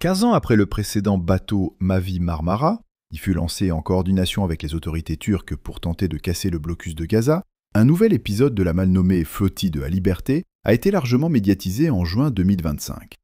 15 ans après le précédent bateau Mavi Marmara, qui fut lancé en coordination avec les autorités turques pour tenter de casser le blocus de Gaza, un nouvel épisode de la mal nommée flottille de la Liberté a été largement médiatisé en juin 2025.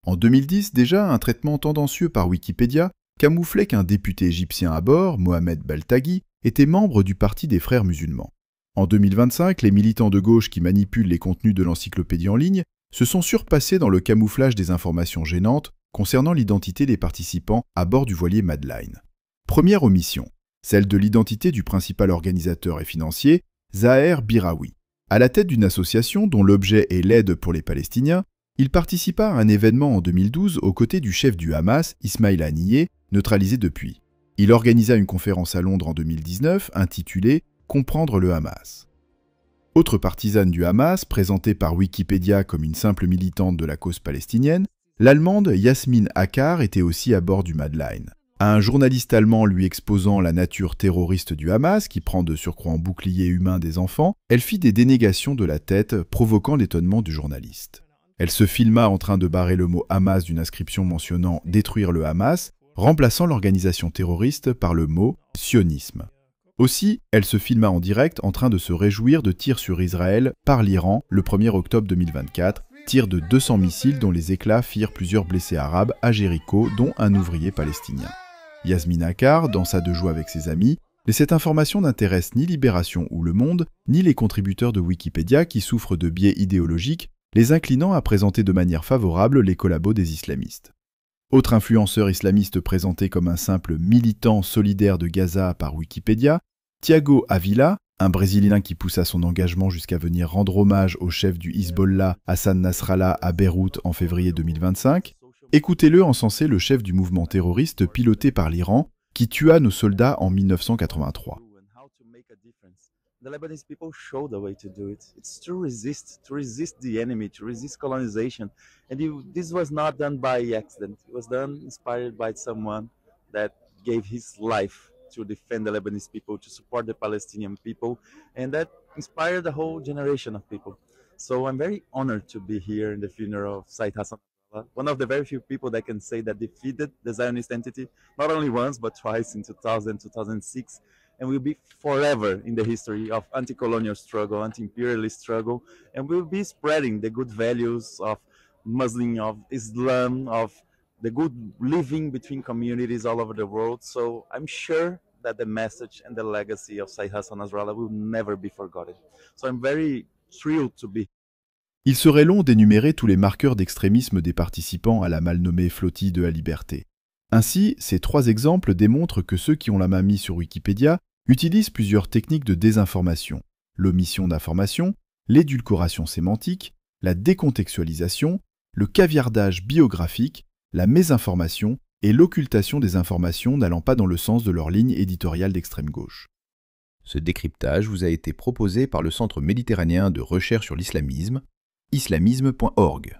En 2010 déjà, un traitement tendancieux par Wikipédia camouflait qu'un député égyptien à bord, Mohamed Beltaghi, était membre du Parti des Frères musulmans. En 2025, les militants de gauche qui manipulent les contenus de l'encyclopédie en ligne se sont surpassés dans le camouflage des informations gênantes concernant l'identité des participants à bord du voilier Madeleine. Première omission, celle de l'identité du principal organisateur et financier, Zaher Biraoui. À la tête d'une association dont l'objet est l'aide pour les Palestiniens, il participa à un événement en 2012 aux côtés du chef du Hamas, Ismail Haniyeh, neutralisé depuis. Il organisa une conférence à Londres en 2019 intitulée « Comprendre le Hamas ». Autre partisane du Hamas, présentée par Wikipédia comme une simple militante de la cause palestinienne, l'Allemande Yasmine Akkar était aussi à bord du Madeleine. À un journaliste allemand lui exposant la nature terroriste du Hamas, qui prend de surcroît en bouclier humain des enfants, elle fit des dénégations de la tête, provoquant l'étonnement du journaliste. Elle se filma en train de barrer le mot Hamas d'une inscription mentionnant « détruire le Hamas », remplaçant l'organisation terroriste par le mot « sionisme ». Aussi, elle se filma en direct en train de se réjouir de tirs sur Israël par l'Iran le 1er octobre 2024, tirs de 200 missiles dont les éclats firent plusieurs blessés arabes à Jéricho, dont un ouvrier palestinien. Yasmine Akkar dansa de joie avec ses amis, mais cette information n'intéresse ni Libération ou Le Monde, ni les contributeurs de Wikipédia qui souffrent de biais idéologiques, les inclinant à présenter de manière favorable les collabos des islamistes. Autre influenceur islamiste présenté comme un simple militant solidaire de Gaza par Wikipédia, Thiago Avila, un Brésilien qui poussa son engagement jusqu'à venir rendre hommage au chef du Hezbollah, Hassan Nasrallah, à Beyrouth en février 2025. Écoutez-le encenser le chef du mouvement terroriste piloté par l'Iran, qui tua nos soldats en 1983. The Lebanese people showed a way to do it. It's to resist the enemy, to resist colonization. And this was not done by accident. It was done inspired by someone that gave his life to defend the Lebanese people, to support the Palestinian people, and that inspired a whole generation of people. So I'm very honored to be here in the funeral of Said Hassan, one of the very few people that can say that defeated the Zionist entity, not only once, but twice in 2000, 2006, and will be forever in the history of anti-colonial struggle, anti-imperialist struggle, and we'll be spreading the good values of Muslim, of Islam, of the good living between communities all over the world. So I'm sure that the message and the legacy of Said Hassan Nasrallah will never be forgotten. So I'm very thrilled to be. Il serait long d'énumérer tous les marqueurs d'extrémisme des participants à la mal nommée flottille de la Liberté. Ainsi, ces 3 exemples démontrent que ceux qui ont la main mise sur Wikipédia utilisent plusieurs techniques de désinformation, l'omission d'informations, l'édulcoration sémantique, la décontextualisation, le caviardage biographique, la mésinformation et l'occultation des informations n'allant pas dans le sens de leur ligne éditoriale d'extrême gauche. Ce décryptage vous a été proposé par le Centre méditerranéen de recherche sur l'islamisme, islamisme.org.